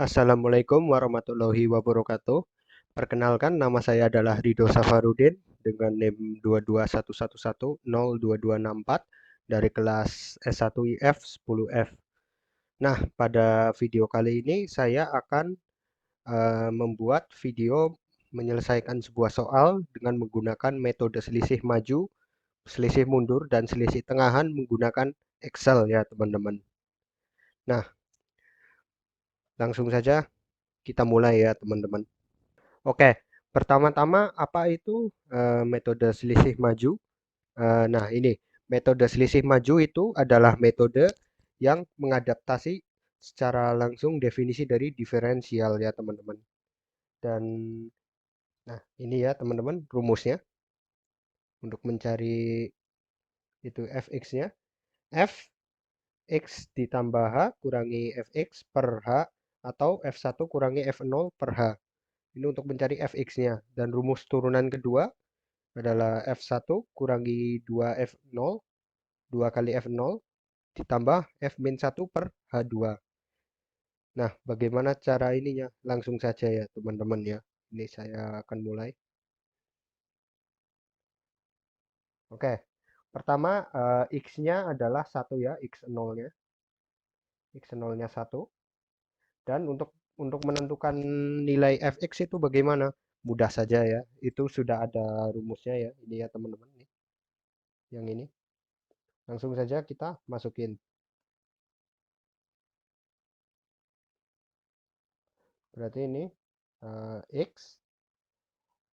Assalamualaikum warahmatullahi wabarakatuh. Perkenalkan, nama saya adalah Rido Safarudin dengan NIM 22111002264 dari kelas S1IF 10F. Nah, pada video kali ini saya akan membuat video menyelesaikan sebuah soal dengan menggunakan metode selisih maju, selisih mundur, dan selisih tengahan menggunakan Excel ya teman-teman. Nah, langsung saja kita mulai ya teman-teman. Oke, pertama-tama apa itu metode selisih maju? Nah, ini metode selisih maju itu adalah metode yang mengadaptasi secara langsung definisi dari diferensial ya teman-teman. Dan nah, ini ya teman-teman rumusnya untuk mencari itu fx-nya. F x ditambah h kurangi fx per h atau f1 kurangi f0 per h. Ini untuk mencari fx-nya. Dan rumus turunan kedua adalah F1 kurangi 2F0, 2 kali F0 ditambah F-1 per H2. Nah, bagaimana cara ininya? Langsung saja ya teman-teman ya. Ini saya akan mulai. Oke, pertama X-nya adalah 1 ya, X0-nya. X0-nya 1. Dan untuk menentukan nilai Fx itu bagaimana? Mudah saja ya. Itu sudah ada rumusnya ya. Ini ya teman-teman. Yang ini. Langsung saja kita masukin. Berarti ini X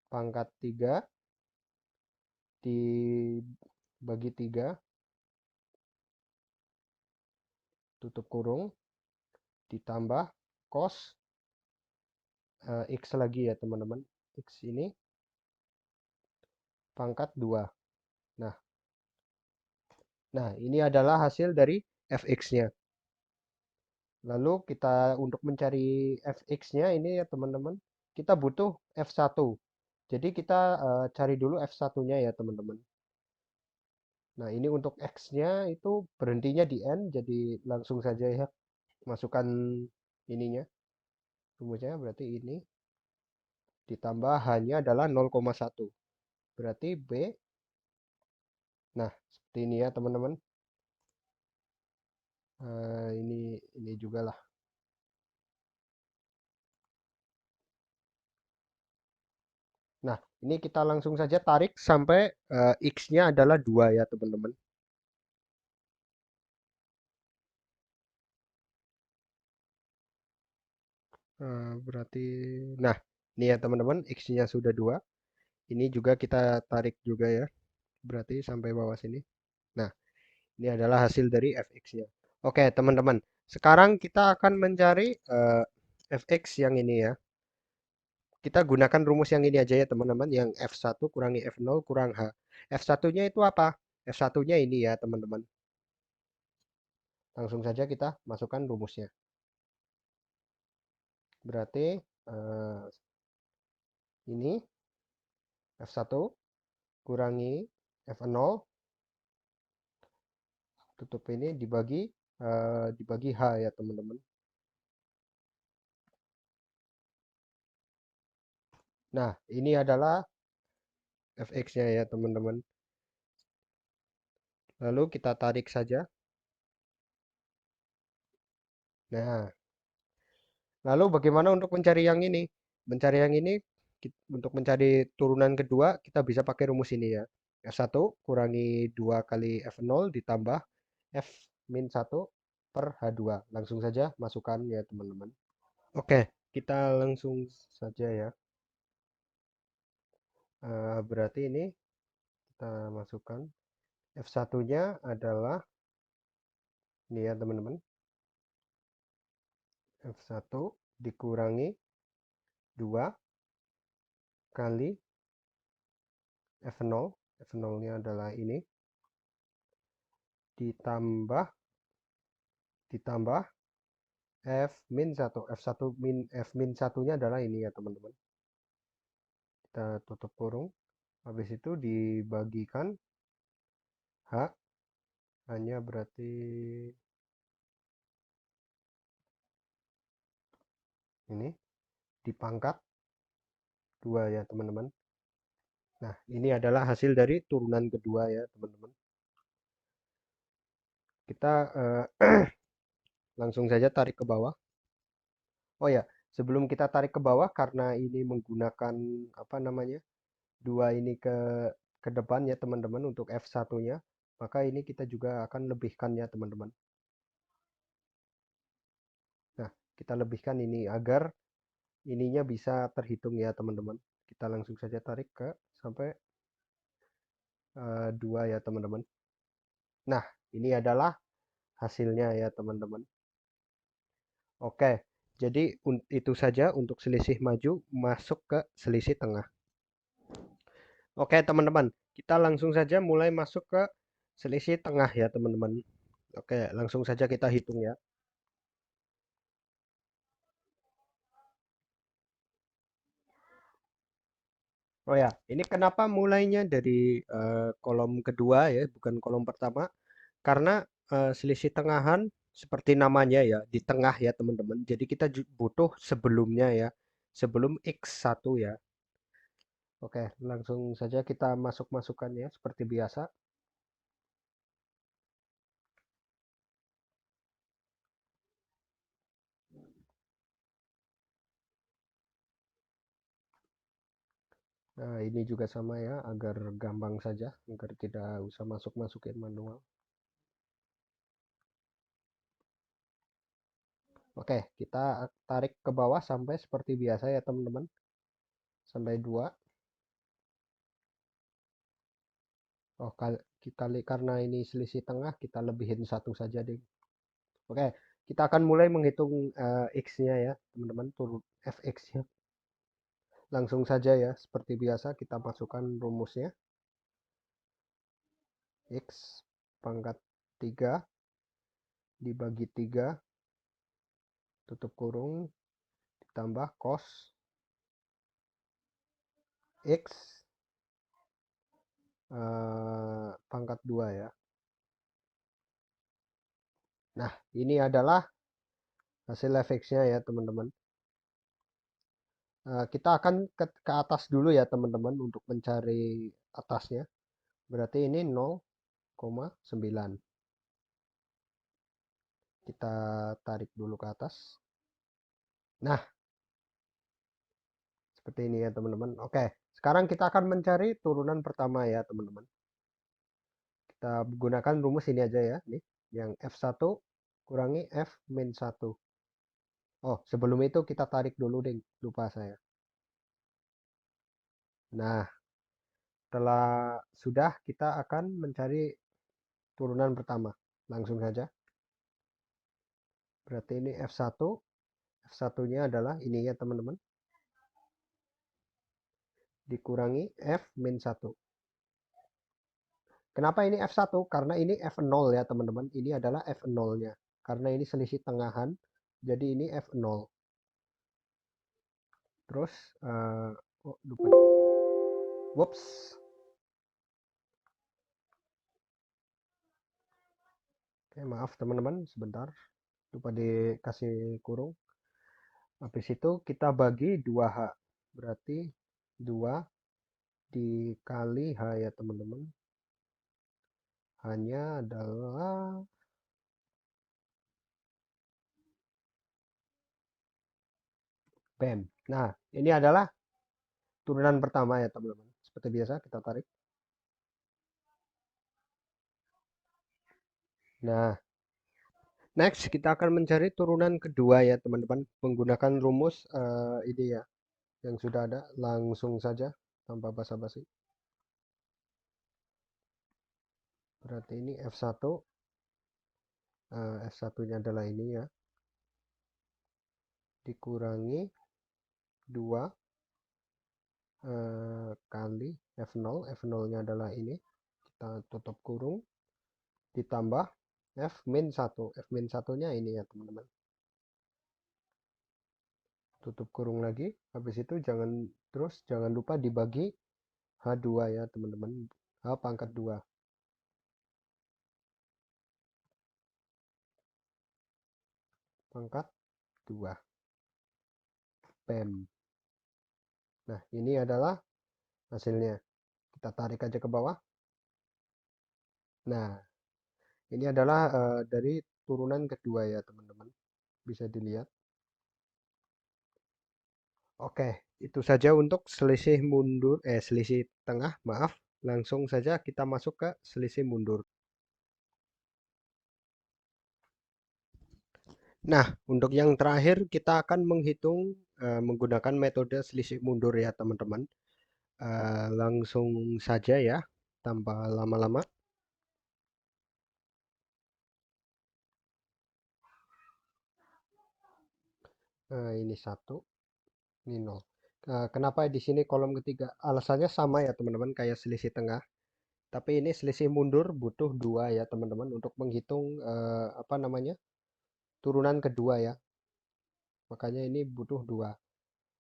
pangkat 3 dibagi 3 tutup kurung ditambah cos X lagi ya teman-teman. X ini pangkat 2. Nah, ini adalah hasil dari fx-nya. Lalu kita untuk mencari fx-nya ini ya teman-teman, kita butuh f1. Jadi kita cari dulu f1-nya ya teman-teman. Nah, ini untuk x-nya itu berhentinya di n, jadi langsung saja ya masukkan ininya. Rumusnya berarti ini ditambah hanya adalah 0,1. Berarti B. Nah, seperti ini ya teman-teman. Ini juga lah. Nah, ini kita langsung saja tarik sampai X-nya adalah 2 ya teman-teman. Berarti, nah ini ya teman-teman, X-nya sudah 2. Ini juga kita tarik juga ya. Berarti sampai bawah sini. Nah, ini adalah hasil dari fx-nya. Oke teman-teman, sekarang kita akan mencari fx yang ini ya. Kita gunakan rumus yang ini aja ya teman-teman, yang F1 kurangi F0 kurang H. F1-nya itu apa? F1-nya ini ya teman-teman. Langsung saja kita masukkan rumusnya. Berarti ini F1 kurangi F0 tutup ini dibagi H ya teman-teman. Nah, ini adalah fx-nya ya teman-teman. Lalu kita tarik saja. Nah, lalu bagaimana untuk mencari yang ini? Mencari yang ini, untuk mencari turunan kedua, kita bisa pakai rumus ini ya. F1 kurangi 2 kali F0 ditambah F-1 per H2. Langsung saja masukkan ya teman-teman. Oke, kita langsung saja ya. Berarti ini kita masukkan. F1-nya adalah ini ya teman-teman. F1 dikurangi 2 kali F0. F0-nya adalah ini. Ditambah F-1. F-1-nya adalah ini ya teman-teman. Kita tutup kurung. Habis itu dibagikan H. Hanya berarti Ini dipangkat 2 ya teman-teman. Nah, ini adalah hasil dari turunan kedua ya teman-teman. Kita langsung saja tarik ke bawah. Oh ya, sebelum kita tarik ke bawah karena ini menggunakan apa namanya? Dua ini ke depan ya teman-teman untuk F1-nya, maka ini kita juga akan lebihkan ya teman-teman. Nah, kita lebihkan ini agar ininya bisa terhitung ya teman-teman. Kita langsung saja tarik ke sampai 2 ya teman-teman. Nah, ini adalah hasilnya ya teman-teman. Oke, jadi itu saja untuk selisih maju masuk ke selisih tengah. Oke teman-teman, kita langsung saja mulai masuk ke selisih tengah ya teman-teman. Oke, langsung saja kita hitung ya. Oh ya, ini kenapa mulainya dari kolom kedua ya, bukan kolom pertama? Karena selisih tengahan seperti namanya ya, di tengah ya teman-teman. Jadi kita butuh sebelumnya ya, sebelum X1 ya. Oke, langsung saja kita masuk-masukkan ya, seperti biasa. Nah, ini juga sama ya, agar gampang saja, agar tidak usah masuk-masukin manual. Oke, kita tarik ke bawah sampai seperti biasa ya teman-teman. Sampai 2. Oh, karena ini selisih tengah, kita lebihin 1 saja deh. Oke, kita akan mulai menghitung X-nya ya, teman-teman, turun Fx-nya. Langsung saja ya, seperti biasa kita masukkan rumusnya. X pangkat 3 dibagi 3, tutup kurung, ditambah cos X pangkat 2 ya. Nah, ini adalah hasil Fx-nya ya, teman-teman. Kita akan ke atas dulu ya, teman-teman, untuk mencari atasnya. Berarti ini 0,9. Kita tarik dulu ke atas. Nah, seperti ini ya teman-teman. Oke, sekarang kita akan mencari turunan pertama ya teman-teman. Kita gunakan rumus ini aja ya. Nih, yang F1 kurangi F min 1. Oh, sebelum itu kita tarik dulu deh. Lupa saya. Nah, setelah sudah kita akan mencari turunan pertama. Langsung saja. Berarti ini F1. F1-nya adalah ini ya teman-teman. Dikurangi F min 1. Kenapa ini F1? Karena ini F0 ya teman-teman. Ini adalah F0-nya. Karena ini selisih tengahan, jadi ini F0. Terus, oh lupa. Whoops. Oke, maaf teman-teman, sebentar. Lupa dikasih kurung. Habis itu kita bagi 2H. Berarti 2 dikali H ya teman-teman. Hanya adalah BEM. Nah, ini adalah turunan pertama ya teman-teman. Seperti biasa kita tarik. Nah, next kita akan mencari turunan kedua ya teman-teman. Menggunakan rumus ini ya. Yang sudah ada. Langsung saja tanpa basa-basi. Berarti ini F1. F1-nya adalah ini ya. Dikurangi 2 kali F0. F0-nya adalah ini. Kita tutup kurung. Ditambah F min 1. F min 1-nya ini ya teman-teman. Tutup kurung lagi. Habis itu jangan lupa dibagi H2 ya teman-teman. H pangkat 2. Pangkat 2. BEM. Nah, ini adalah hasilnya. Kita tarik aja ke bawah. Nah, ini adalah dari turunan kedua ya, teman-teman. Bisa dilihat. Oke, itu saja untuk selisih mundur, selisih tengah, maaf. Langsung saja kita masuk ke selisih mundur. Nah, untuk yang terakhir kita akan menghitung menggunakan metode selisih mundur ya, teman-teman. Langsung saja ya, tanpa lama-lama. Ini 1, ini 0. Kenapa di sini kolom ketiga? Alasannya sama ya, teman-teman, kayak selisih tengah. Tapi ini selisih mundur butuh 2 ya, teman-teman, untuk menghitung apa namanya? Turunan kedua ya. Makanya ini butuh 2.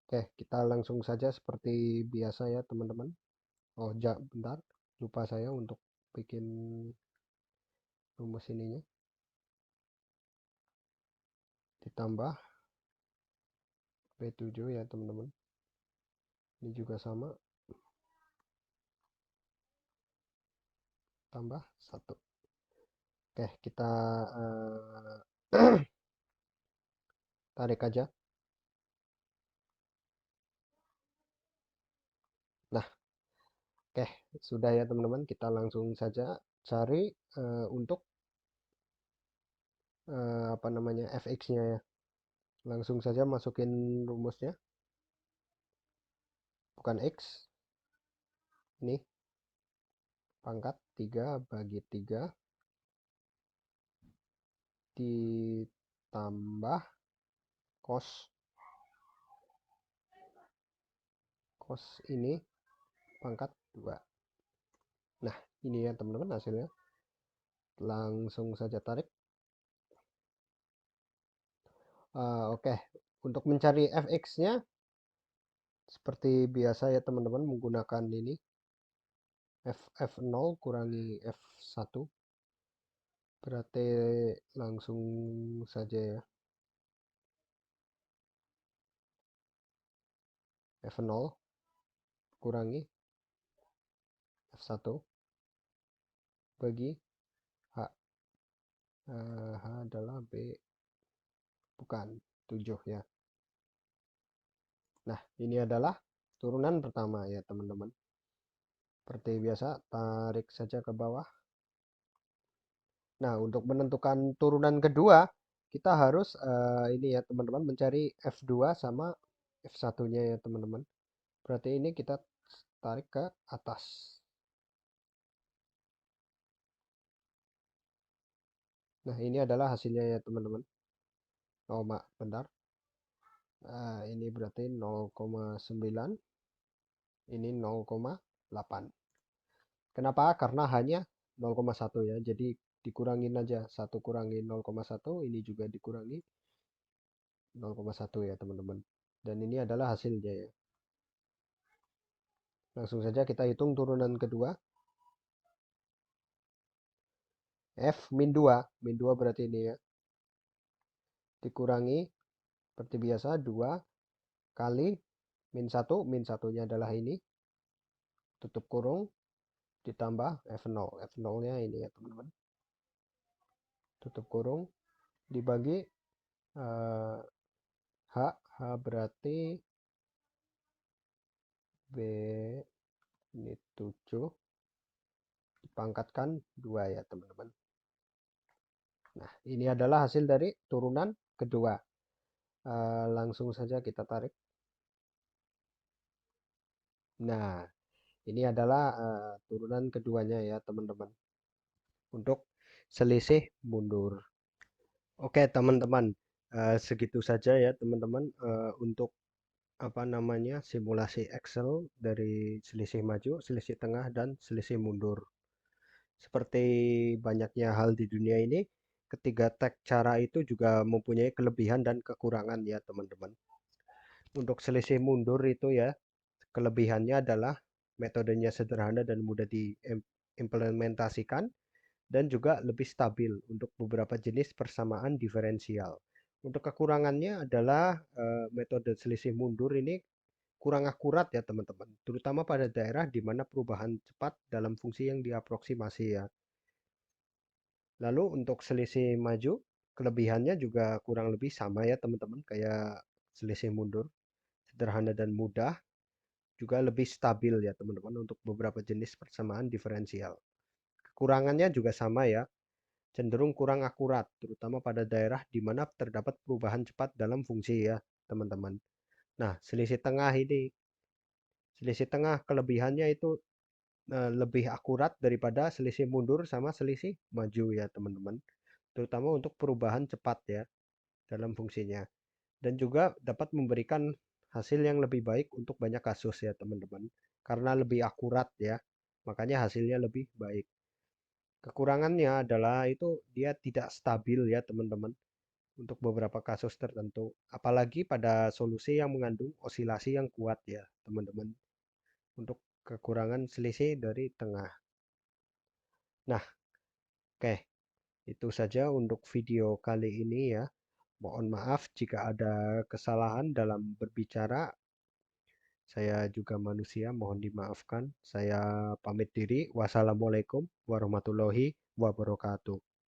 Oke, kita langsung saja seperti biasa ya, teman-teman. Oh, bentar. Lupa saya untuk bikin rumus ininya. Ditambah B7 ya, teman-teman. Ini juga sama. Tambah 1. Oke, kita tarik aja. Nah, oke, sudah ya, teman-teman. Kita langsung saja cari untuk apa namanya, fx-nya ya. Langsung saja masukin rumusnya. Bukan x. Ini pangkat 3 bagi 3 ditambah cos ini pangkat 2. Nah, ini ya, teman-teman, hasilnya. Langsung saja tarik. Oke, untuk mencari fx-nya seperti biasa ya, teman-teman, menggunakan ini f0 kurangi f1. Berarti langsung saja ya, f0 kurangi f1 bagi h. H adalah b, bukan 7 ya. Nah, ini adalah turunan pertama ya, teman-teman. Seperti biasa, tarik saja ke bawah. Nah, untuk menentukan turunan kedua, kita harus ini ya, teman-teman, mencari F2 sama F1-nya ya, teman-teman. Berarti ini kita tarik ke atas. Nah, ini adalah hasilnya ya, teman-teman. Oh, bentar. Ini berarti 0,9. Ini 0,8. Kenapa? Karena hanya 0,1 ya. Jadi dikurangin aja. 1 kurangi 0,1. Ini juga dikurangi 0,1 ya, teman-teman. Dan ini adalah hasilnya ya. Langsung saja kita hitung turunan kedua. F min 2. Min 2 berarti ini ya. Dikurangi seperti biasa 2 kali min 1. Min 1-nya adalah ini. Tutup kurung. Ditambah F0. F0-nya ini ya, teman-teman. Tutup kurung. Dibagi H. H berarti B ini 7. Dipangkatkan 2 ya, teman-teman. Nah, ini adalah hasil dari turunan kedua. Langsung saja kita tarik. Nah, ini adalah turunan keduanya ya, teman-teman. Untuk selisih mundur. Oke, teman-teman. Segitu saja ya, teman-teman, untuk apa namanya, simulasi Excel dari selisih maju, selisih tengah, dan selisih mundur. Seperti banyaknya hal di dunia ini, ketiga tag cara itu juga mempunyai kelebihan dan kekurangan ya, teman-teman. Untuk selisih mundur itu ya, kelebihannya adalah metodenya sederhana dan mudah diimplementasikan, dan juga lebih stabil untuk beberapa jenis persamaan diferensial. Untuk kekurangannya adalah metode selisih mundur ini kurang akurat ya teman-teman, terutama pada daerah di mana perubahan cepat dalam fungsi yang diaproksimasi ya. Lalu untuk selisih maju, kelebihannya juga kurang lebih sama ya teman-teman, kayak selisih mundur, sederhana dan mudah, juga lebih stabil ya teman-teman untuk beberapa jenis persamaan diferensial. Kekurangannya juga sama ya, cenderung kurang akurat, terutama pada daerah di mana terdapat perubahan cepat dalam fungsi ya teman-teman. Nah, selisih tengah kelebihannya itu lebih akurat daripada selisih mundur sama selisih maju ya teman-teman. Terutama untuk perubahan cepat ya dalam fungsinya. Dan juga dapat memberikan hasil yang lebih baik untuk banyak kasus ya teman-teman. Karena lebih akurat ya, makanya hasilnya lebih baik. Kekurangannya adalah itu dia tidak stabil ya teman-teman untuk beberapa kasus tertentu. Apalagi pada solusi yang mengandung osilasi yang kuat ya teman-teman. Untuk kekurangan selisih dari tengah. Nah, oke. Itu saja untuk video kali ini ya. Mohon maaf jika ada kesalahan dalam berbicara. Saya juga manusia, mohon dimaafkan. Saya pamit diri. Wassalamualaikum warahmatullahi wabarakatuh.